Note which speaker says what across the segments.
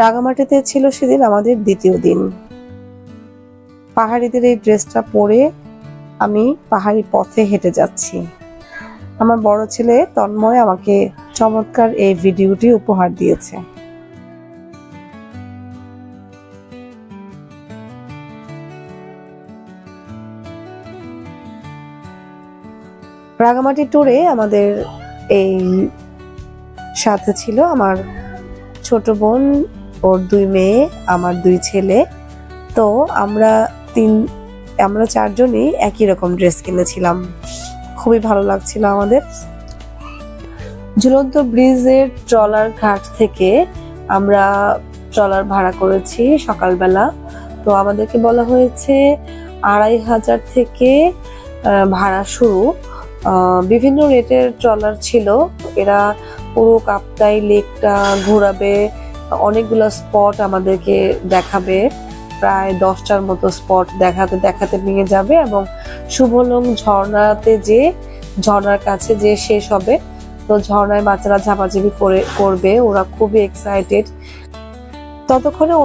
Speaker 1: রাঙামাটিতে ছিল সেদিন আমাদের দ্বিতীয় দিন। পাহাড়িদের এই ড্রেসটা পরে আমি পাহাড়ি পথে হেঁটে যাচ্ছি। আমার বড় ছেলে তন্ময় আমাকে চমৎকার এই ভিডিওটি উপহার দিয়েছে। রাঙামাটি ট্যুরে আমাদের এই সাথে ছিল আমার ছোট বোন, ওর 2 মেয়ে, আমার 2 ছেলে। তো আমরা চারজনই একই রকম ড্রেস কিনেছিলাম। খুবই ভালো লাগছিল আমাদের। ঝুলন্ত ব্রিজের ট্রলার ঘাট থেকে আমরা ট্রলার ভাড়া করেছি সকালবেলা। তো আমাদেরকে বলা হয়েছে 2500 থেকে ভাড়া শুরু। বিভিন্ন রেটের ট্রলার ছিল। এরা পুরো কাপ্তাই লেকটা ঘোরাবে, অনেকগুলো স্পট আমাদেরকে দেখাবে, প্রায় 10টার মতো স্পট দেখাতে দেখাতে নিয়ে যাবে এবং শুভলং ঝর্ণার কাছে যে শেষ হবে। তো ঝর্ণায় বাচ্চারা ঝাপাঝাপি করবে, ওরা খুবই এক্সাইটেড। ততক্ষণে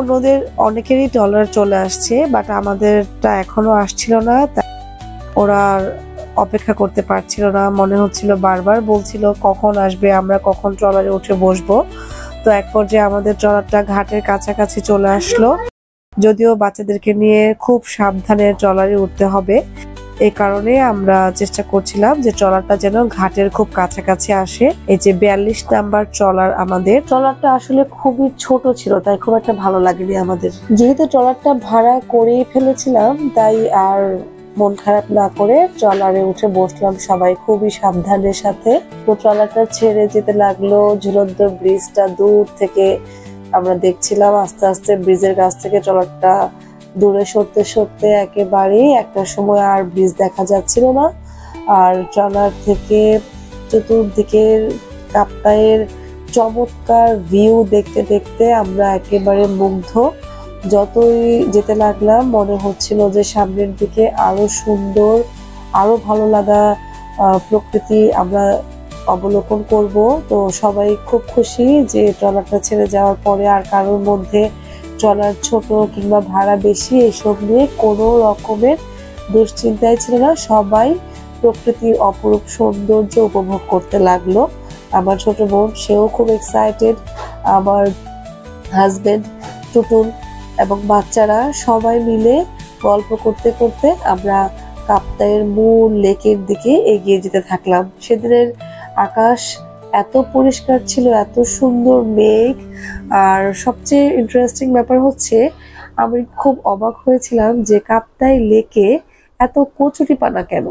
Speaker 1: অনেকেরই ট্রলার চলে আসছে, বাট আমাদেরটা এখনো আসছিল না। ওরা অপেক্ষা করতে পারছিল না, মনে হচ্ছিল, বারবার বলছিল কখন আসবে, আমরা কখন ট্রলারে উঠে বসবো। তো এক পর্যায়ে আমাদের ট্রলারটা ঘাটের কাছাকাছি চলে আসলো। যদিও বাচ্চাদেরকে নিয়ে খুব সাবধানে ট্রলারে উঠতে হবে, এই কারণে আমরা চেষ্টা করছিলাম যে ট্রলারটা যেন ঘাটের খুব কাছাকাছি আসে। এই যে 42 নাম্বার ট্রলার, আমাদের ট্রলারটা আসলে খুবই ছোট ছিল, তাই খুব একটা ভালো লাগেনি আমাদের। যেহেতু ট্রলারটা ভাড়া করেই ফেলেছিলাম, তাই আর মন খারাপ না করে ট্রলারে উঠে বসলাম সবাই খুবই সাবধানের সাথে। তো ট্রলারটা ছেড়ে যেতে লাগলো। ঝুলন্ত ব্রিজটা দূর থেকে আমরা দেখছিলাম। আস্তে আস্তে ব্রিজের কাছ থেকে ট্রলারটা দূরে সরতে সরতে একেবারেই একটা সময় আর ব্রিজ দেখা যাচ্ছিল না। আর ট্রলার থেকে চতুর্দিকের কাপ্তাইয়ের চমৎকার ভিউ দেখতে দেখতে আমরা একেবারে মুগ্ধ। যতই যেতে লাগলাম মনে হচ্ছিল যে সামনের দিকে আরো সুন্দর, আরো ভালো লাগা প্রকৃতি আমরা অবলোকন করব। তো সবাই খুব খুশি যে ট্রলারটা ছেড়ে যাওয়ার পরে আর কারোর মধ্যে ট্রলার ছোট কিংবা ভাড়া বেশি এসব নিয়ে কোনো রকমের দুশ্চিন্তাই ছিল না। সবাই প্রকৃতির অপরূপ সৌন্দর্য উপভোগ করতে লাগলো। আমার ছোট বোন, সেও খুব এক্সাইটেড। আমার হাজবেন্ড, টুটুল এবং বাচ্চারা সবাই মিলে গল্প করতে করতে আমরা কাপ্তাইয়ের মূল লেকের দিকে এগিয়ে যেতে থাকলাম। সেদিনের আকাশ এত পরিষ্কার ছিল, এত সুন্দর মেঘ। আর সবচেয়ে ইন্টারেস্টিং ব্যাপার হচ্ছে, আমি খুব অবাক হয়েছিলাম যে কাপ্তাই লেকে এত কচুরিপানা কেন।